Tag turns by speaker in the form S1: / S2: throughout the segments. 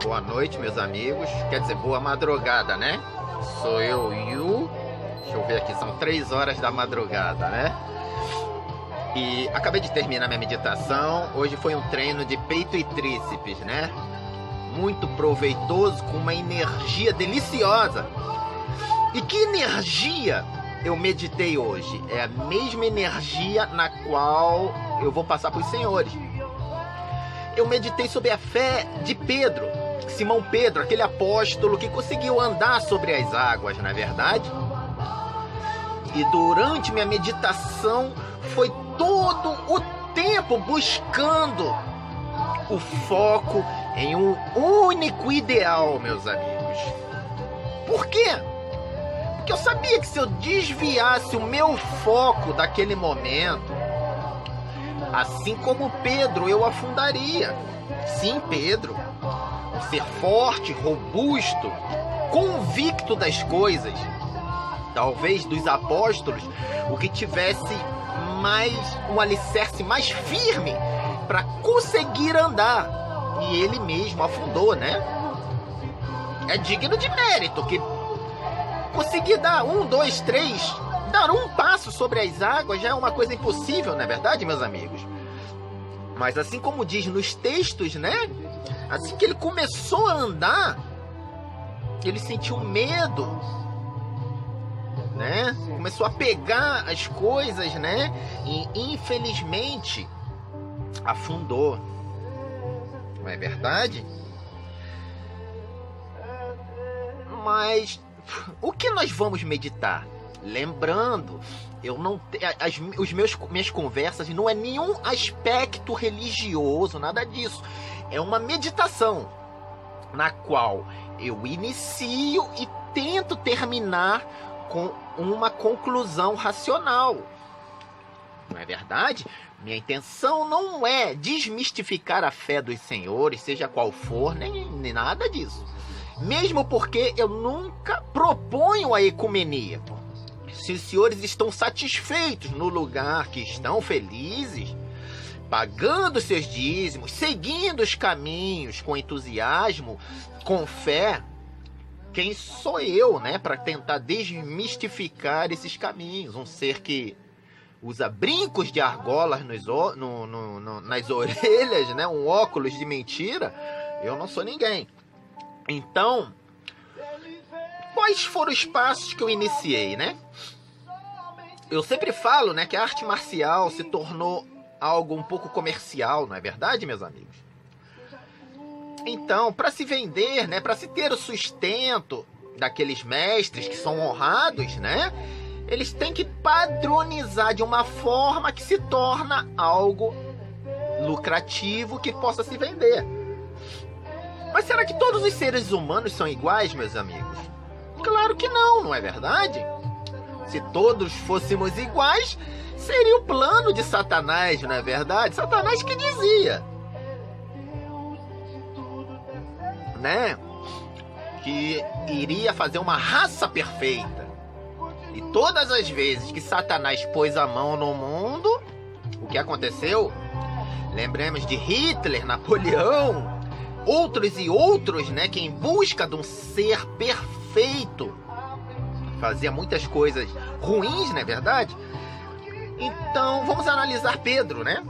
S1: Boa noite, meus amigos. Quer dizer, boa madrugada, né? Sou eu, Yu. Deixa eu ver aqui, são 3 horas da madrugada, né? E acabei de terminar minha meditação. Hoje foi um treino de peito e tríceps, né? Muito proveitoso, com uma energia deliciosa. E que energia eu meditei hoje? É a mesma energia na qual eu vou passar para os senhores. Eu meditei sobre a fé de Pedro, Simão Pedro, aquele apóstolo que conseguiu andar sobre as águas, não é verdade? E durante minha meditação foi todo o tempo buscando o foco em um único ideal, meus amigos. Por quê? Porque eu sabia que se eu desviasse o meu foco daquele momento, assim como Pedro, eu afundaria. Sim, Pedro, um ser forte, robusto, convicto das coisas. Talvez dos apóstolos, o que tivesse um alicerce mais firme para conseguir andar. E ele mesmo afundou, né? É digno de mérito que conseguir dar 1, 2, 3... Dar um passo sobre as águas já é uma coisa impossível, não é verdade, meus amigos? Mas assim como diz nos textos, né? Assim que ele começou a andar, ele sentiu medo, né? Começou a pegar as coisas, né? E infelizmente afundou. Não é verdade? Mas o que nós vamos meditar? Lembrando, eu não minhas conversas não é nenhum aspecto religioso, nada disso. É uma meditação na qual eu inicio e tento terminar com uma conclusão racional. Não é verdade? Minha intenção não é desmistificar a fé dos senhores, seja qual for, nem nada disso. Mesmo porque eu nunca proponho a ecumenia. Se os senhores estão satisfeitos no lugar que estão, felizes, pagando seus dízimos, seguindo os caminhos com entusiasmo, com fé, quem sou eu, né, para tentar desmistificar esses caminhos? Um ser que usa brincos de argolas nas orelhas, né, um óculos de mentira, eu não sou ninguém. Então, quais foram os passos que eu iniciei, né? Eu sempre falo, né, que a arte marcial se tornou algo um pouco comercial, não é verdade, meus amigos? Então, para se vender, né, para se ter o sustento daqueles mestres que são honrados, né, eles têm que padronizar de uma forma que se torna algo lucrativo que possa se vender. Mas será que todos os seres humanos são iguais, meus amigos? Claro que não, não é verdade? Se todos fôssemos iguais, seria o plano de Satanás, não é verdade? Satanás que dizia, né, que iria fazer uma raça perfeita. E todas as vezes que Satanás pôs a mão no mundo, o que aconteceu? Lembremos de Hitler, Napoleão, outros e outros, né, que em busca de um ser perfeito fazia muitas coisas ruins, não é verdade? Então, vamos analisar Pedro, né?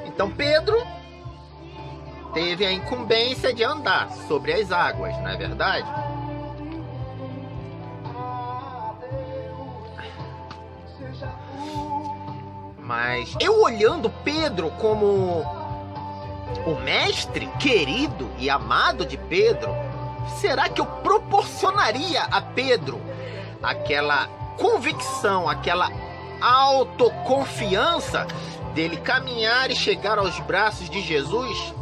S1: Então, Pedro teve a incumbência de andar sobre as águas, não é verdade? Mas eu olhando Pedro como o mestre querido e amado de Pedro, será que eu proporcionaria a Pedro aquela convicção, aquela autoconfiança dele caminhar e chegar aos braços de Jesus?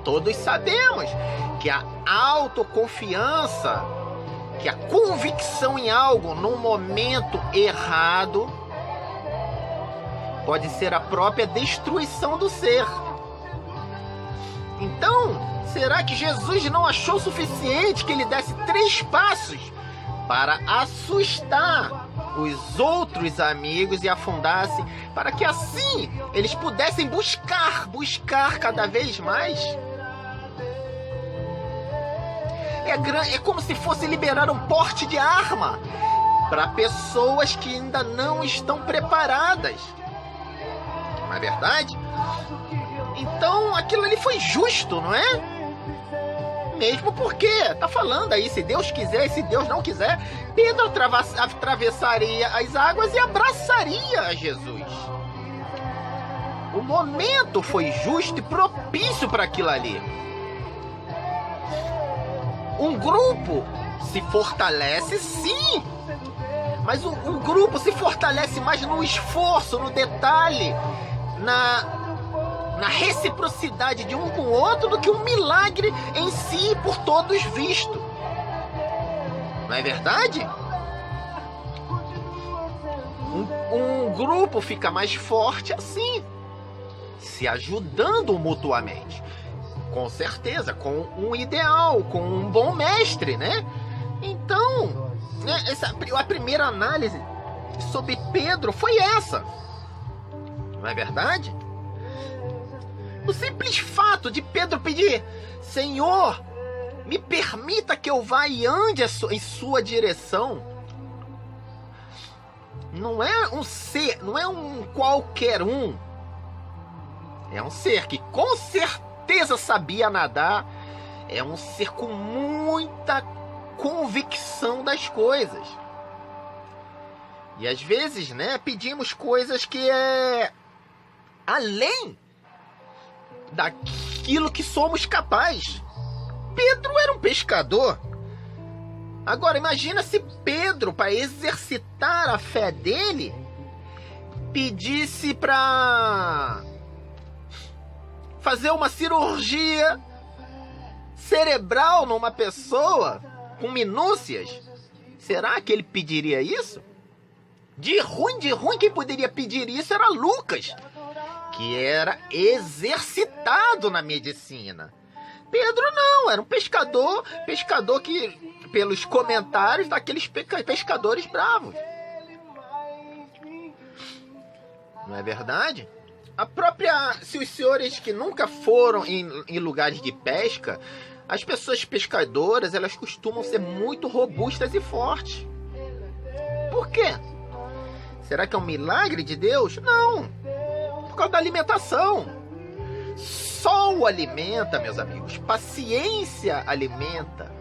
S1: Todos sabemos que a autoconfiança, que a convicção em algo num momento errado pode ser a própria destruição do ser. Então, será que Jesus não achou suficiente que ele desse 3 passos para assustar os outros amigos e afundasse, para que assim eles pudessem buscar cada vez mais. É como se fosse liberar um porte de arma para pessoas que ainda não estão preparadas. Não é verdade? Então aquilo ali foi justo, não é? Mesmo porque, tá falando aí, se Deus quiser e se Deus não quiser, Pedro atravessaria as águas e abraçaria a Jesus. O momento foi justo e propício para aquilo ali. Um grupo se fortalece, sim, mas o grupo se fortalece mais no esforço, no detalhe, na reciprocidade de um com o outro do que um milagre em si por todos visto. Não é verdade? Um grupo fica mais forte assim, se ajudando mutuamente. Com certeza, com um ideal, com um bom mestre, né? Então, né, a primeira análise sobre Pedro foi essa. Não é verdade? O simples fato de Pedro pedir: Senhor, me permita que eu vá e ande em sua direção. Não é um ser, não é um qualquer um. É um ser que com certeza sabia nadar. É um ser com muita convicção das coisas. E às vezes, né, pedimos coisas que é além daquilo que somos capazes. Pedro era um pescador. Agora imagina se Pedro, para exercitar a fé dele, pedisse para fazer uma cirurgia cerebral numa pessoa com minúcias. Será que ele pediria isso? De ruim, quem poderia pedir isso era Lucas, que era exercitado na medicina. Pedro não, era um pescador que, pelos comentários daqueles pescadores bravos. Não é verdade? Se os senhores que nunca foram em lugares de pesca, as pessoas pescadoras, elas costumam ser muito robustas e fortes. Por quê? Será que é um milagre de Deus? Não. Por causa da alimentação. Sol alimenta, meus amigos. Paciência alimenta.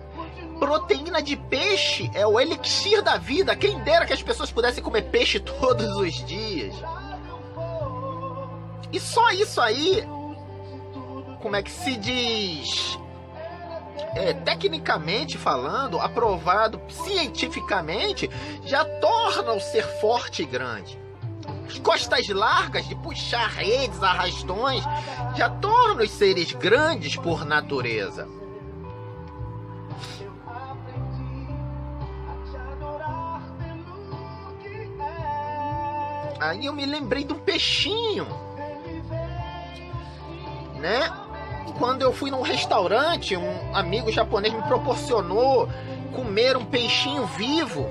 S1: Proteína de peixe é o elixir da vida. Quem dera que as pessoas pudessem comer peixe todos os dias. E só isso aí, como é que se diz? Tecnicamente falando, aprovado cientificamente, já torna o ser forte e grande. As costas largas de puxar redes, arrastões, já tornam os seres grandes por natureza. Aí eu me lembrei de um peixinho, né? Quando eu fui num restaurante, um amigo japonês me proporcionou comer um peixinho vivo,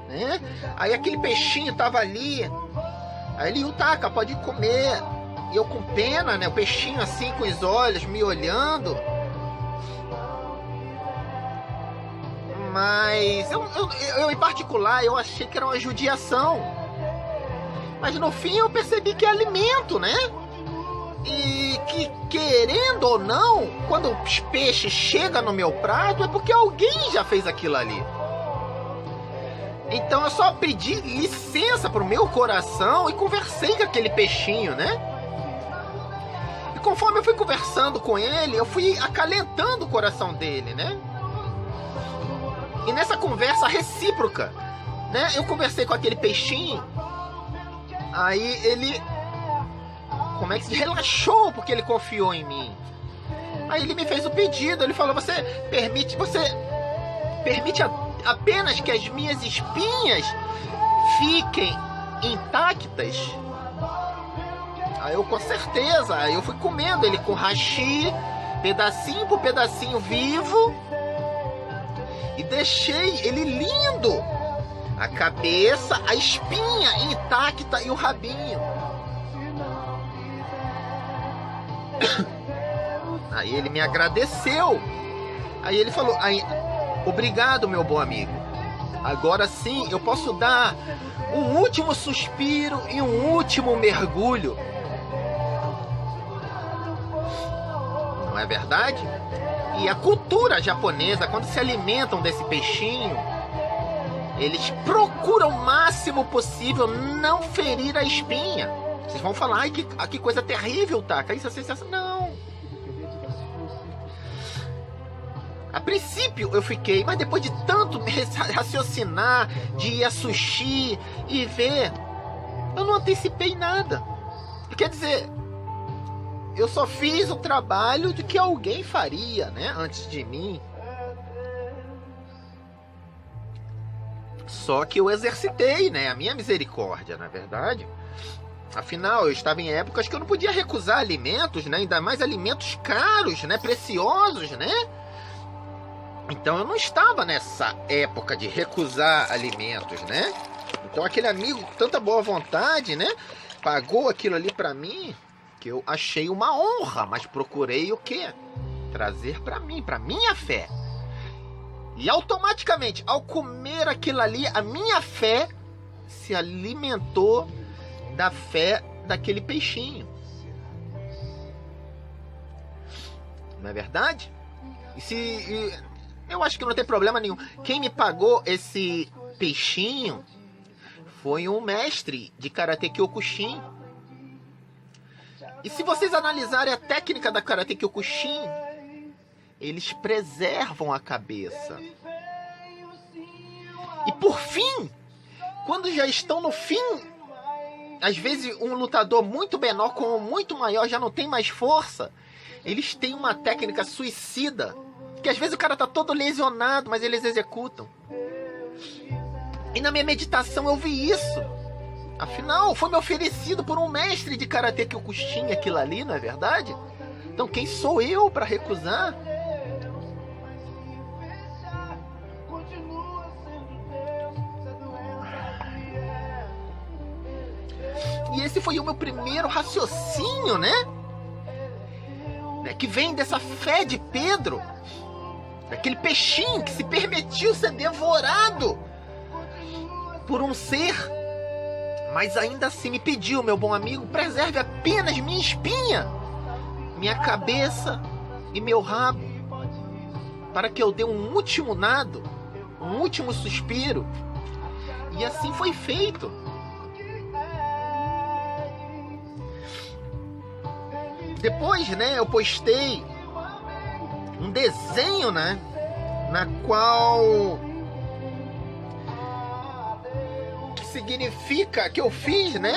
S1: né? Aí aquele peixinho tava ali, aí ele, Taka, pode comer. E eu com pena, né? O peixinho assim com os olhos me olhando. Mas eu em particular, eu achei que era uma judiação. Mas no fim eu percebi que é alimento, né? E que, querendo ou não, quando os peixes chegam no meu prato, é porque alguém já fez aquilo ali. Então eu só pedi licença pro meu coração e conversei com aquele peixinho, né? E conforme eu fui conversando com ele, eu fui acalentando o coração dele, né? E nessa conversa recíproca, né? Eu conversei com aquele peixinho, aí ele... como é que se relaxou porque ele confiou em mim. Aí ele me fez o pedido, ele falou: você permite apenas que as minhas espinhas fiquem intactas? Aí eu, com certeza. Aí eu fui comendo ele com hashi, pedacinho por pedacinho vivo, e deixei ele lindo. A cabeça, a espinha intacta e o rabinho. Aí ele me agradeceu. Aí ele falou: obrigado, meu bom amigo. Agora sim eu posso dar um último suspiro e um último mergulho. Não é verdade? E a cultura japonesa, quando se alimentam desse peixinho, eles procuram o máximo possível não ferir a espinha. Vocês vão falar: ai, que coisa terrível, Taka. Isso é sensação. Não. A princípio eu fiquei, mas depois de tanto raciocinar, de ir a sushi e ver, eu não antecipei nada. Quer dizer, eu só fiz o trabalho de que alguém faria, né, antes de mim. Só que eu exercitei, né, a minha misericórdia, na verdade. Afinal, eu estava em épocas que eu não podia recusar alimentos, né, ainda mais alimentos caros, né, preciosos, né. Então eu não estava nessa época de recusar alimentos, né? Então aquele amigo com tanta boa vontade, né, pagou aquilo ali para mim, que eu achei uma honra, mas procurei o quê? Trazer para mim, para minha fé. E automaticamente, ao comer aquilo ali, a minha fé se alimentou da fé daquele peixinho. Não é verdade? Eu acho que não tem problema nenhum. Quem me pagou esse peixinho foi um mestre de Karate Kyokushin. E se vocês analisarem a técnica da Karate Kyokushin, eles preservam a cabeça. E por fim, quando já estão no fim, às vezes um lutador muito menor com um muito maior já não tem mais força. Eles têm uma técnica suicida, que às vezes o cara tá todo lesionado, mas eles executam. E na minha meditação eu vi isso. Afinal, foi me oferecido por um mestre de Karate Kyokushin aquilo ali, não é verdade? Então quem sou eu para recusar? E esse foi o meu primeiro raciocínio, né? Que vem dessa fé de Pedro. Aquele peixinho que se permitiu ser devorado por um ser, mas ainda assim me pediu: meu bom amigo, preserve apenas minha espinha, minha cabeça e meu rabo, para que eu dê um último nado, um último suspiro. E assim foi feito. Depois, né, eu postei um desenho, né, na qual que significa que eu fiz, né,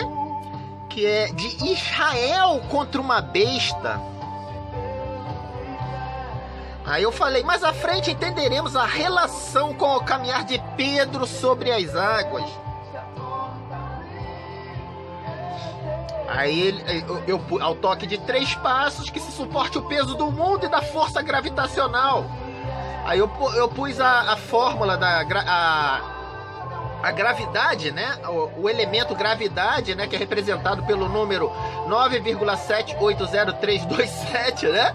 S1: que é de Israel contra uma besta. Aí eu falei: mais à frente entenderemos a relação com o caminhar de Pedro sobre as águas. Aí eu ao toque de 3 passos, que se suporte o peso do mundo e da força gravitacional. Aí eu pus a fórmula da a gravidade, né? O elemento gravidade, né? Que é representado pelo número 9,780327, né?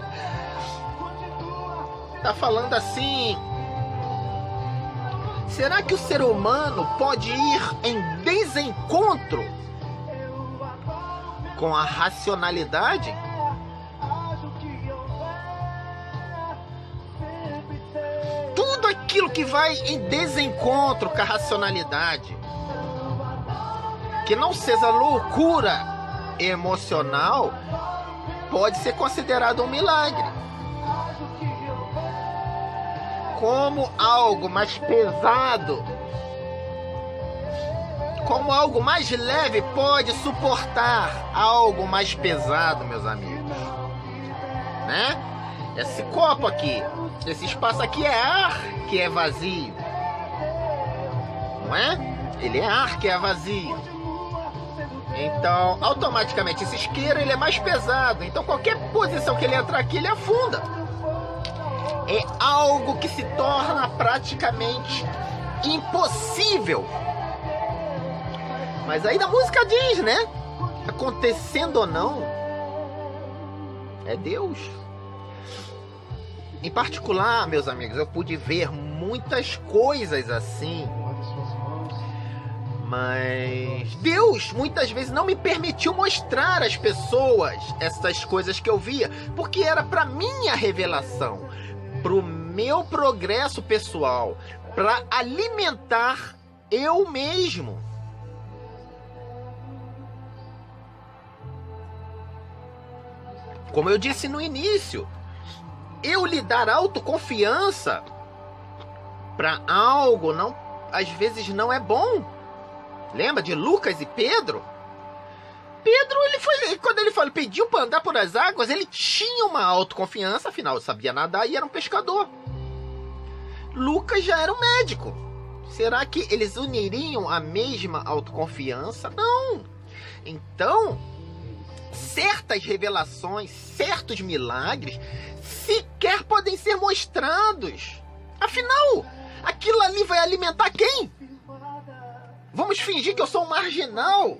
S1: Tá falando assim: será que o ser humano pode ir em desencontro com a racionalidade? Tudo aquilo que vai em desencontro com a racionalidade, que não seja loucura emocional, pode ser considerado um milagre. Como algo mais pesado, como algo mais leve pode suportar algo mais pesado, meus amigos, né? Esse copo aqui, esse espaço aqui é ar que é vazio, não é? Ele é ar que é vazio. Então, automaticamente, esse isqueiro ele é mais pesado. Então, qualquer posição que ele entrar aqui, ele afunda. É algo que se torna praticamente impossível Mas aí na música diz, né? Acontecendo ou não, é Deus. Em particular, meus amigos, eu pude ver muitas coisas assim. Mas Deus muitas vezes não me permitiu mostrar às pessoas essas coisas que eu via, porque era para minha revelação, para o meu progresso pessoal, para alimentar eu mesmo. Como eu disse no início, eu lhe dar autoconfiança para algo não, às vezes não é bom. Lembra de Lucas e Pedro? Pedro, quando ele pediu para andar por as águas, ele tinha uma autoconfiança, afinal sabia nadar e era um pescador. Lucas já era um médico. Será que eles uniriam a mesma autoconfiança? Não. Então, certas revelações, certos milagres, sequer podem ser mostrados. Afinal, aquilo ali vai alimentar quem? Vamos fingir que eu sou um marginal.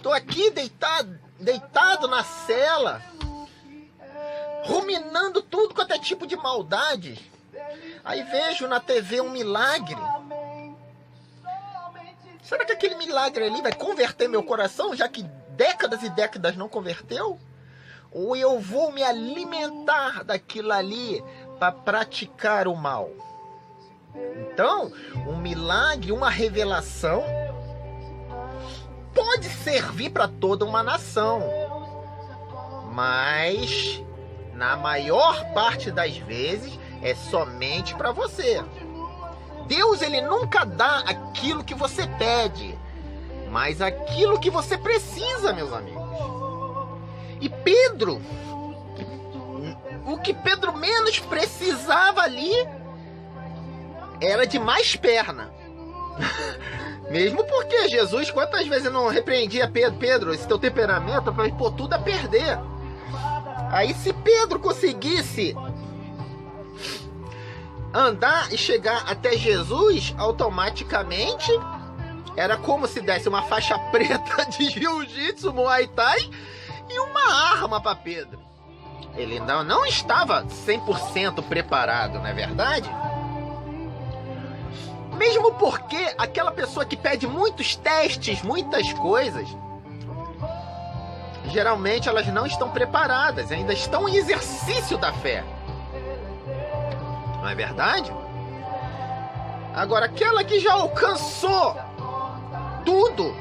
S1: Tô aqui deitado na cela, ruminando tudo quanto é tipo de maldade. Aí vejo na TV um milagre. Será que aquele milagre ali vai converter meu coração, já que décadas e décadas não converteu? Ou eu vou me alimentar daquilo ali para praticar o mal? Então, um milagre, uma revelação, pode servir para toda uma nação, mas na maior parte das vezes é somente para você. Deus, ele nunca dá aquilo que você pede, mas aquilo que você precisa, meus amigos. E Pedro, o que Pedro menos precisava ali era de mais perna. Mesmo porque Jesus, quantas vezes não repreendia Pedro, esse teu temperamento vai pôr tudo a perder. Aí se Pedro conseguisse andar e chegar até Jesus, automaticamente era como se desse uma faixa preta de jiu-jitsu, muay thai e uma arma para Pedro. Ele não estava 100% preparado, não é verdade? Mesmo porque aquela pessoa que pede muitos testes, muitas coisas, geralmente elas não estão preparadas, ainda estão em exercício da fé. Não é verdade? Agora, aquela que já alcançou tudo,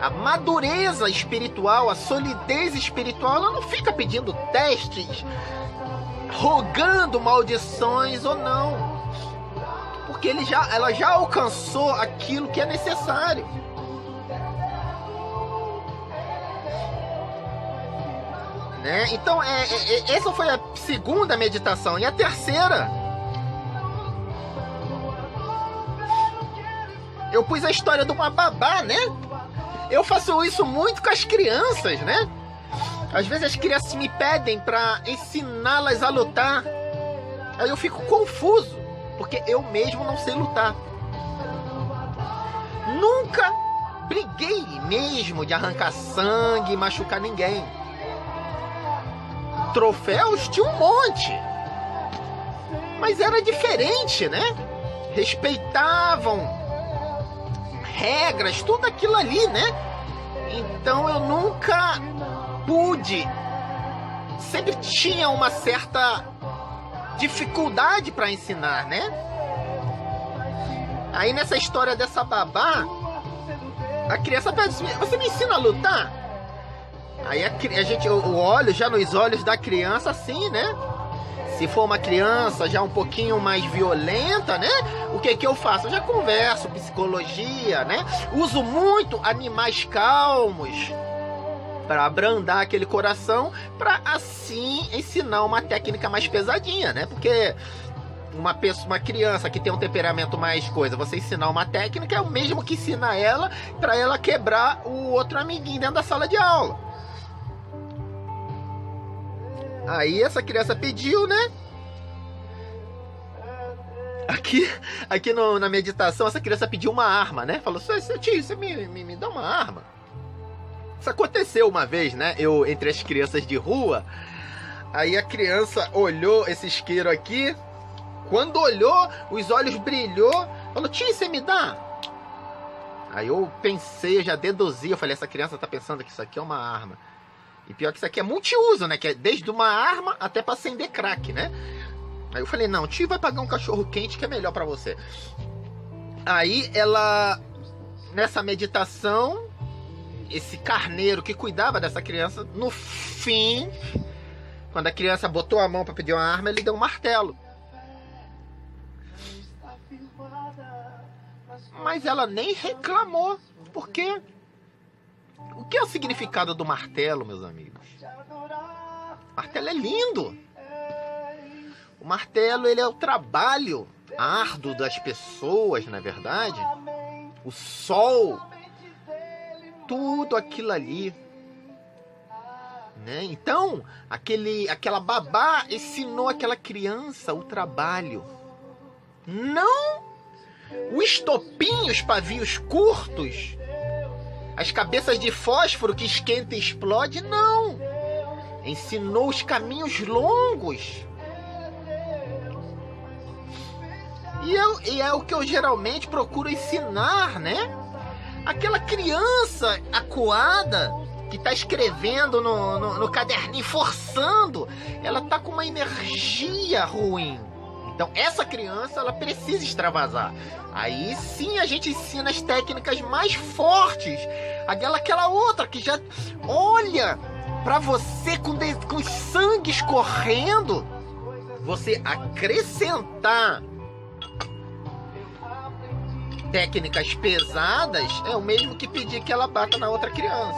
S1: a madureza espiritual, a solidez espiritual, ela não fica pedindo testes, rogando maldições ou não. Porque ela já alcançou aquilo que é necessário. Né? Então, essa foi a segunda meditação. E a terceira, eu pus a história de uma babá, né? Eu faço isso muito com as crianças, né? Às vezes as crianças me pedem para ensiná-las a lutar. Aí eu fico confuso, porque eu mesmo não sei lutar. Nunca briguei mesmo de arrancar sangue e machucar ninguém. Troféus tinha um monte, mas era diferente, né? Respeitavam regras, tudo aquilo ali, né? Então eu nunca pude, sempre tinha uma certa dificuldade para ensinar, né? Aí nessa história dessa babá, a criança pede assim: você me ensina a lutar? Aí eu olho já nos olhos da criança assim, né? Se for uma criança já um pouquinho mais violenta, né? O que eu faço? Eu já converso, psicologia, né? Uso muito animais calmos para abrandar aquele coração, para assim ensinar uma técnica mais pesadinha, né? Porque uma criança que tem um temperamento mais coisa, você ensinar uma técnica é o mesmo que ensinar ela para ela quebrar o outro amiguinho dentro da sala de aula. Aí essa criança pediu, né? na meditação, essa criança pediu uma arma, né? Falou, tio, você me dá uma arma. Isso aconteceu uma vez, né? Eu, entre as crianças de rua, aí a criança olhou esse isqueiro aqui. Quando olhou, os olhos brilhou. Falou, tio, você me dá? Aí eu pensei, eu já deduzi. Eu falei, essa criança tá pensando que isso aqui é uma arma. E pior que isso aqui é multiuso, né? Que é desde uma arma até pra acender crack, né? Aí eu falei, não, tio vai pagar um cachorro quente que é melhor pra você. Aí ela, nessa meditação, esse carneiro que cuidava dessa criança, no fim, quando a criança botou a mão pra pedir uma arma, ele deu um martelo. Mas ela nem reclamou. Por quê? O que é o significado do martelo, meus amigos? O martelo é lindo. O martelo, ele é o trabalho árduo das pessoas, na verdade. O sol. Tudo aquilo ali. Né? Então, aquela babá ensinou aquela criança o trabalho. Não o estopim, os pavios curtos, as cabeças de fósforo que esquenta e explode, não. Ensinou os longos. E é o que eu geralmente procuro ensinar, né? Aquela criança acuada que está escrevendo no caderninho, forçando, ela tá com uma energia ruim. Então, essa criança, ela precisa extravasar. Aí sim a gente ensina as técnicas mais fortes. Aquela outra que já olha para você com sangue escorrendo. Você acrescentar técnicas pesadas é o mesmo que pedir que ela bata na outra criança.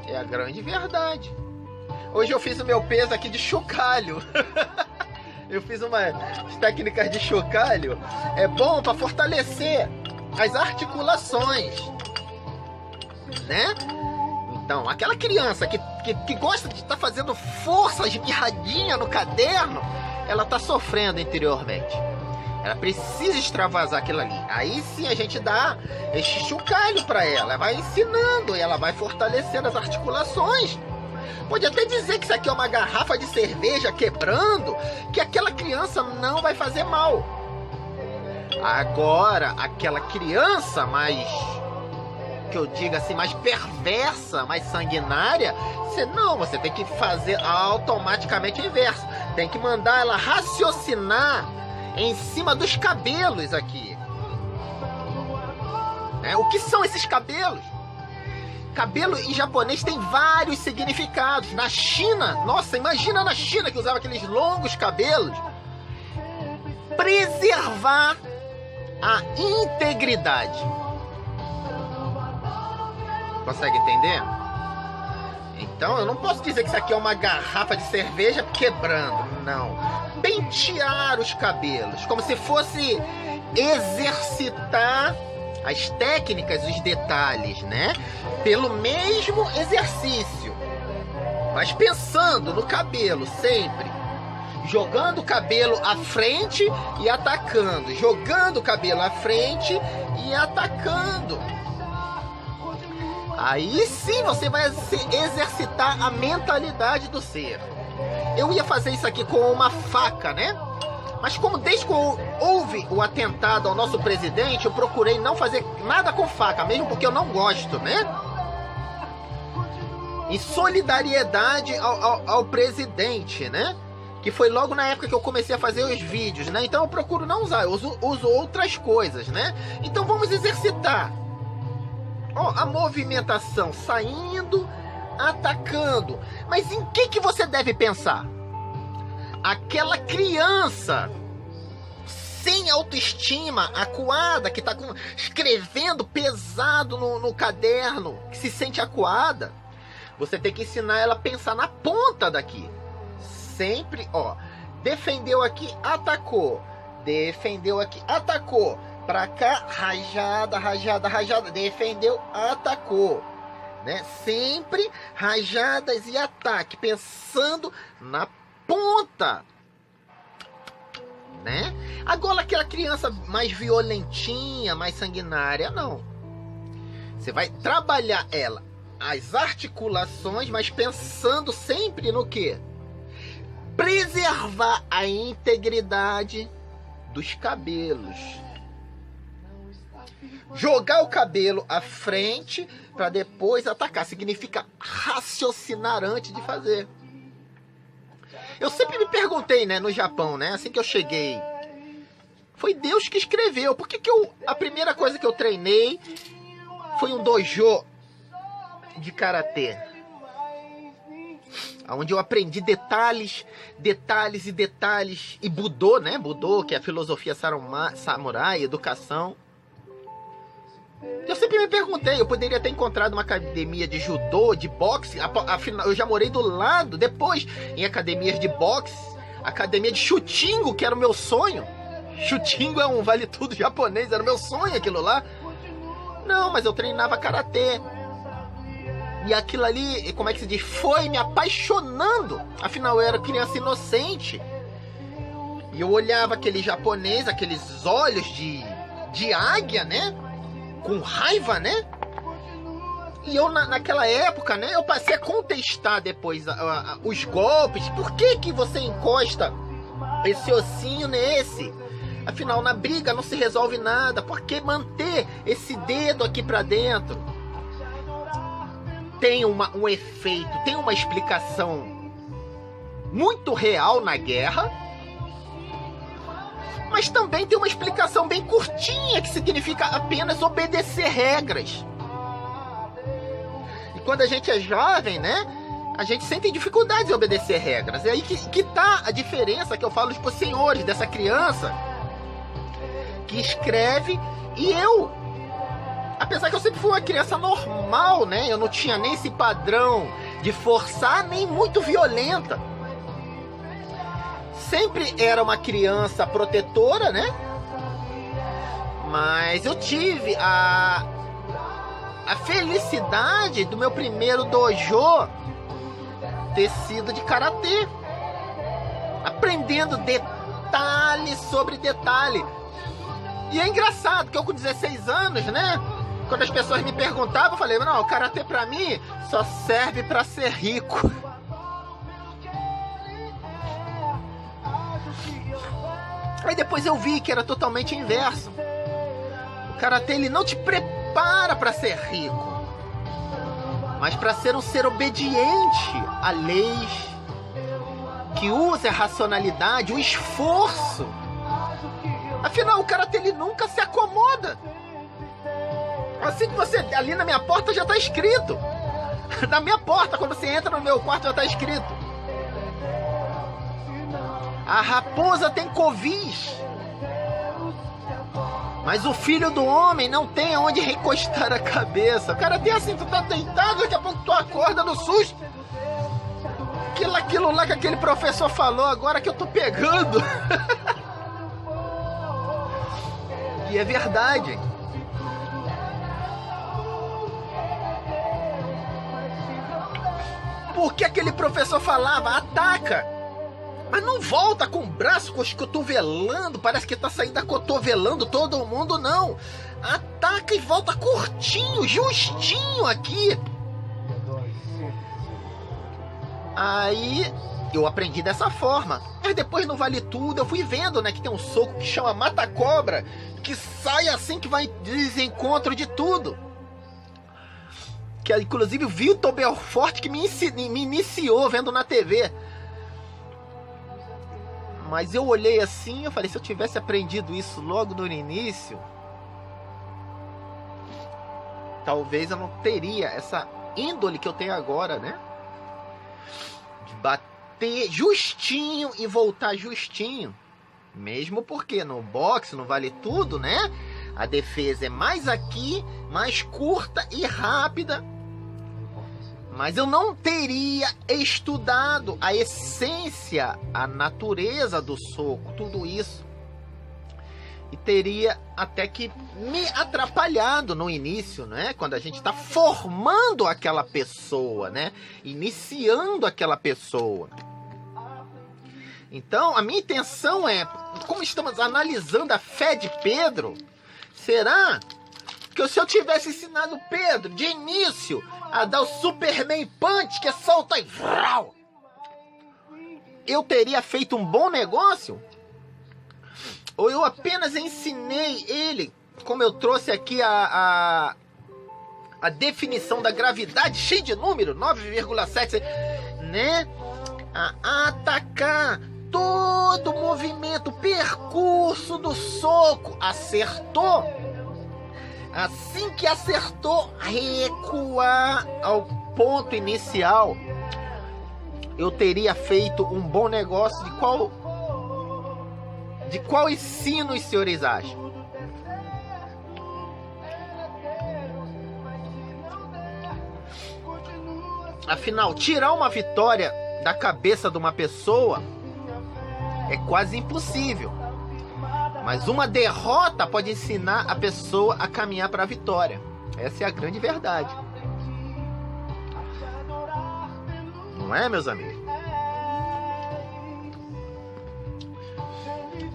S1: É a grande verdade. Hoje eu fiz o meu peso aqui de chocalho. Eu fiz umas técnicas de chocalho. É bom para fortalecer as articulações, né? Então, aquela criança que gosta de estar fazendo força esmirradinha no caderno, ela está sofrendo interiormente. Ela precisa extravasar aquilo ali. Aí sim a gente dá esse chocalho para ela. Ela vai ensinando e ela vai fortalecendo as articulações. Pode até dizer que isso aqui é uma garrafa de cerveja quebrando, que aquela criança não vai fazer mal. Agora, aquela criança mais, que eu diga assim, mais perversa, mais sanguinária, você tem que fazer automaticamente o inverso. Tem que mandar ela raciocinar em cima dos cabelos aqui. O que são esses cabelos? Cabelo em japonês tem vários significados. Na China, nossa, imagina na China que usava aqueles longos cabelos. Preservar a integridade. Consegue entender? Então eu não posso dizer que isso aqui é uma garrafa de cerveja quebrando. Não. Pentear os cabelos, como se fosse exercitar as técnicas, os detalhes, né? Pelo mesmo exercício. Mas pensando no cabelo sempre. Jogando o cabelo à frente e atacando. Jogando o cabelo à frente e atacando. Aí sim você vai exercitar a mentalidade do ser. Eu ia fazer isso aqui com uma faca, né? Mas como desde que houve o atentado ao nosso presidente, eu procurei não fazer nada com faca, mesmo porque eu não gosto, né? Em solidariedade ao presidente, né? Que foi logo na época que eu comecei a fazer os vídeos, né? Então eu procuro não usar, eu uso outras coisas, né? Então vamos exercitar. A movimentação, saindo, atacando. Mas em que você deve pensar? Aquela criança sem autoestima, acuada, que está escrevendo pesado no caderno, que se sente acuada, você tem que ensinar ela a pensar na ponta daqui. Sempre, defendeu aqui, atacou. Defendeu aqui, atacou. Pra cá, rajada, rajada, rajada. Defendeu, atacou. Né? Sempre rajadas e ataque, pensando na ponta. né? Agora aquela criança mais violentinha, mais sanguinária, não. Você vai trabalhar ela, as articulações, mas pensando sempre no quê? Preservar a integridade dos cabelos. Jogar o cabelo à frente para depois atacar. Significa raciocinar antes de fazer. Eu sempre me perguntei, né, no Japão, né, assim que eu cheguei, foi Deus que escreveu. Por que a primeira coisa que eu treinei foi um dojo de karatê, onde eu aprendi detalhes, e Budô, né? Budô, que é a filosofia samurai, educação. Eu sempre me perguntei, eu poderia ter encontrado uma academia de judô, de boxe, afinal, eu já morei do lado, depois, em academias de boxe, academia de Shutingo, que era o meu sonho. Shutingo é um vale-tudo japonês, era o meu sonho aquilo lá. Não, mas eu treinava karatê. E aquilo ali, como é que se diz? Foi me apaixonando. Afinal, eu era criança inocente. E eu olhava aquele japonês, aqueles olhos de águia, né? Com raiva, né? E eu, naquela época, né? Eu passei a contestar depois os golpes. Por que você encosta esse ossinho nesse? Afinal, na briga não se resolve nada. Por que manter esse dedo aqui pra dentro? Tem um efeito, tem uma explicação muito real na guerra, mas também tem uma explicação bem curtinha, que significa apenas obedecer regras. E quando a gente é jovem, né, a gente sente dificuldade de obedecer regras. É aí que tá a diferença que eu falo para os senhores dessa criança que escreve. E eu, apesar que eu sempre fui uma criança normal, né, eu não tinha nem esse padrão de forçar, nem muito violenta. Sempre era uma criança protetora, né? Mas eu tive a felicidade do meu primeiro dojo ter sido de karatê. Aprendendo detalhe sobre detalhe. E é engraçado que eu com 16 anos, né? Quando as pessoas me perguntavam, eu falei, não, o karatê pra mim só serve pra ser rico. Aí depois eu vi que era totalmente inverso. O karatê, ele não te prepara para ser rico, mas para ser um ser obediente a leis, que usa a racionalidade, o esforço. Afinal, o karatê, ele nunca se acomoda. Assim que você, ali na minha porta já está escrito. Na minha porta, quando você entra no meu quarto já está escrito: a raposa tem covis, mas o filho do homem não tem aonde recostar a cabeça. O cara tem assim, tu tá deitado, daqui a pouco tu acorda no susto. Aquilo lá que aquele professor falou agora que eu tô pegando. E é verdade. Porque aquele professor falava, ataca, mas não volta com o braço cotovelando, parece que tá saindo acotovelando todo mundo, não. Ataca e volta curtinho, justinho aqui. Aí eu aprendi dessa forma. Mas depois no Vale Tudo eu fui vendo, né, que tem um soco que chama mata-cobra, que sai assim, que vai desencontro de tudo. Que inclusive o Vitor Belfort que me iniciou vendo na TV. Mas eu olhei assim, eu falei, se eu tivesse aprendido isso logo no início, talvez eu não teria essa índole que eu tenho agora, né? De bater justinho e voltar justinho. Mesmo porque no boxe, no Vale Tudo, né? A defesa é mais aqui, mais curta e rápida. Mas eu não teria estudado a essência, a natureza do soco, tudo isso. E teria até que me atrapalhado no início, né? Quando a gente está formando aquela pessoa, né? Iniciando aquela pessoa. Então, a minha intenção é, como estamos analisando a fé de Pedro, será que se eu tivesse ensinado Pedro de início a dar o Superman Punch, que é solta e vrau, eu teria feito um bom negócio? Ou eu apenas ensinei ele, como eu trouxe aqui a definição da gravidade, cheio de número, 9,7, né? A atacar todo o movimento, percurso do soco. Acertou? Assim que acertou, recuar ao ponto inicial. Eu teria feito um bom negócio. De qual ensino os senhores acham? Afinal, tirar uma vitória da cabeça de uma pessoa é quase impossível. Mas uma derrota pode ensinar a pessoa a caminhar para a vitória. Essa é a grande verdade. Não é, meus amigos?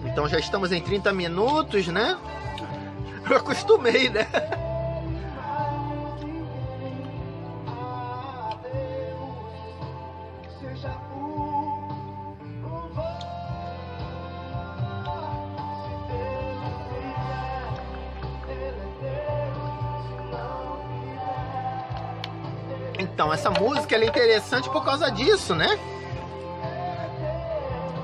S1: Então já estamos em 30 minutos, né? Eu acostumei, né? Então, essa música ela é interessante por causa disso, né?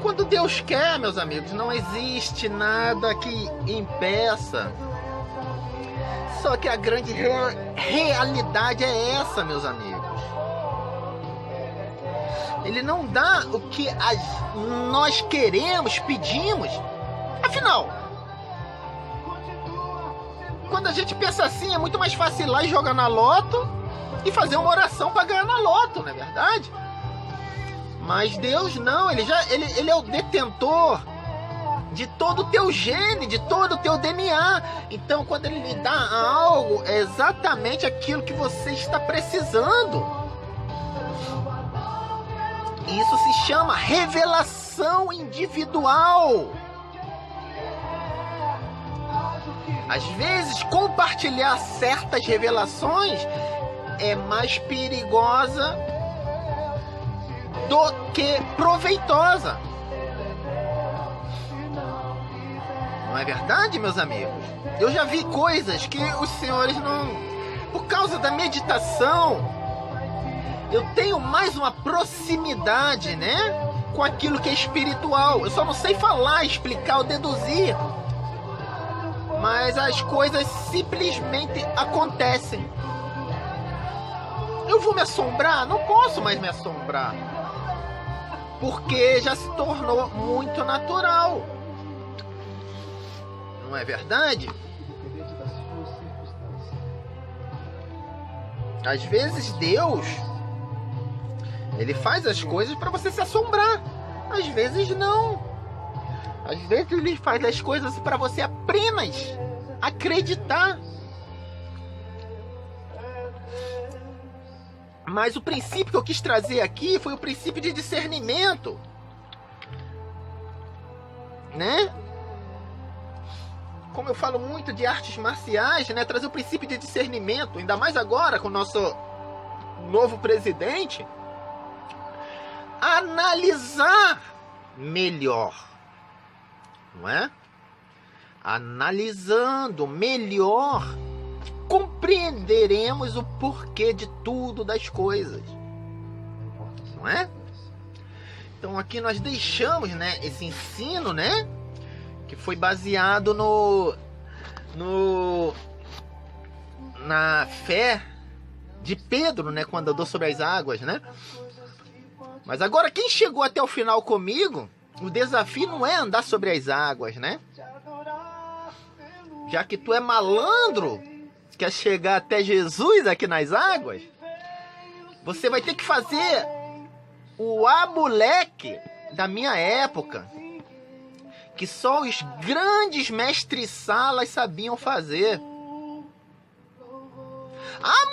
S1: Quando Deus quer, meus amigos, não existe nada que impeça. Só que a grande realidade é essa, meus amigos. Ele não dá o que nós queremos, pedimos. Afinal, quando a gente pensa assim, é muito mais fácil ir lá e jogar na loto e fazer uma oração para ganhar na loto, não é verdade? Mas Deus não, ele é o detentor de todo o teu gene, de todo o teu DNA. Então, quando ele lhe dá algo, é exatamente aquilo que você está precisando. Isso se chama revelação individual. Às vezes, compartilhar certas revelações é mais perigosa do que proveitosa. Não é verdade, meus amigos? Eu já vi coisas que os senhores não... Por causa da meditação, eu tenho mais uma proximidade, né? Com aquilo que é espiritual. Eu só não sei falar, explicar ou deduzir. Mas as coisas simplesmente acontecem. Eu vou me assombrar? Não posso mais me assombrar. Porque já se tornou muito natural. Não é verdade? Às vezes Deus, ele faz as coisas para você se assombrar. Às vezes não. Às vezes ele faz as coisas para você apenas acreditar. Mas o princípio que eu quis trazer aqui foi o princípio de discernimento, né? Como eu falo muito de artes marciais, né? Trazer o princípio de discernimento, ainda mais agora com o nosso novo presidente. Analisar melhor, não é? Analisando melhor, compreenderemos o porquê de tudo das coisas, não é? Então aqui nós deixamos, né, esse ensino, né, que foi baseado na fé de Pedro, né, quando andou sobre as águas, né? Mas agora quem chegou até o final comigo, o desafio não é andar sobre as águas, né? Já que tu é malandro, quer chegar até Jesus aqui nas águas, você vai ter que fazer o moleque da minha época, que só os grandes mestres-salas sabiam fazer.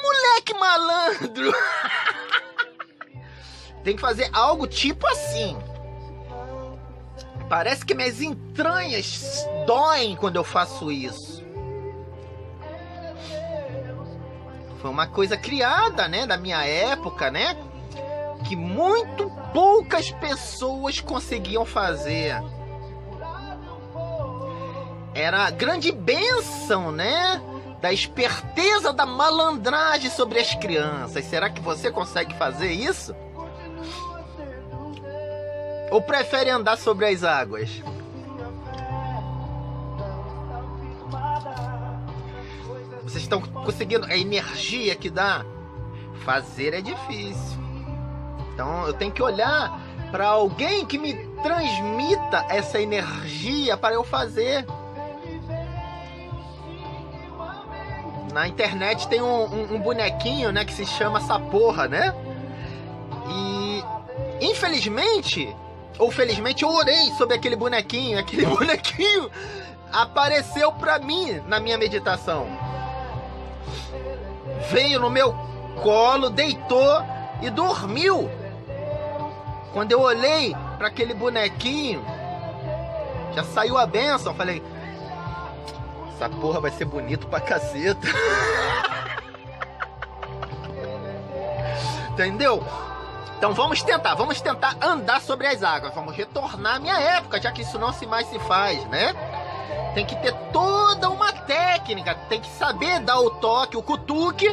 S1: Moleque malandro! Tem que fazer algo tipo assim. Parece que minhas entranhas doem quando eu faço isso. Foi uma coisa criada, né, da minha época, né, que muito poucas pessoas conseguiam fazer. Era a grande bênção, né, da esperteza, da malandragem sobre as crianças. Será que você consegue fazer isso? Ou prefere andar sobre as águas? Vocês estão conseguindo a energia que dá? Fazer é difícil. Então eu tenho que olhar para alguém que me transmita essa energia para eu fazer. Na internet tem um bonequinho, né, que se chama Saporra, né? E infelizmente, ou felizmente, eu orei sobre aquele bonequinho. Aquele bonequinho apareceu para mim na minha meditação. Veio no meu colo, deitou e dormiu. Quando eu olhei para aquele bonequinho, já saiu a bênção. Falei, essa porra vai ser bonito pra caceta. Entendeu? Então vamos tentar andar sobre as águas. Vamos retornar à minha época, já que isso não mais se faz, né? Tem que ter toda uma técnica, tem que saber dar o toque, o cutuque.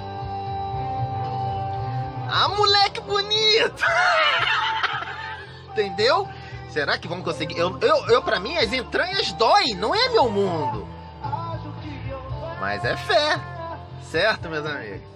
S1: Ah, moleque bonito! Entendeu? Será que vamos conseguir? Eu pra mim, as entranhas doem, não é meu mundo. Mas é fé, certo, meus amigos?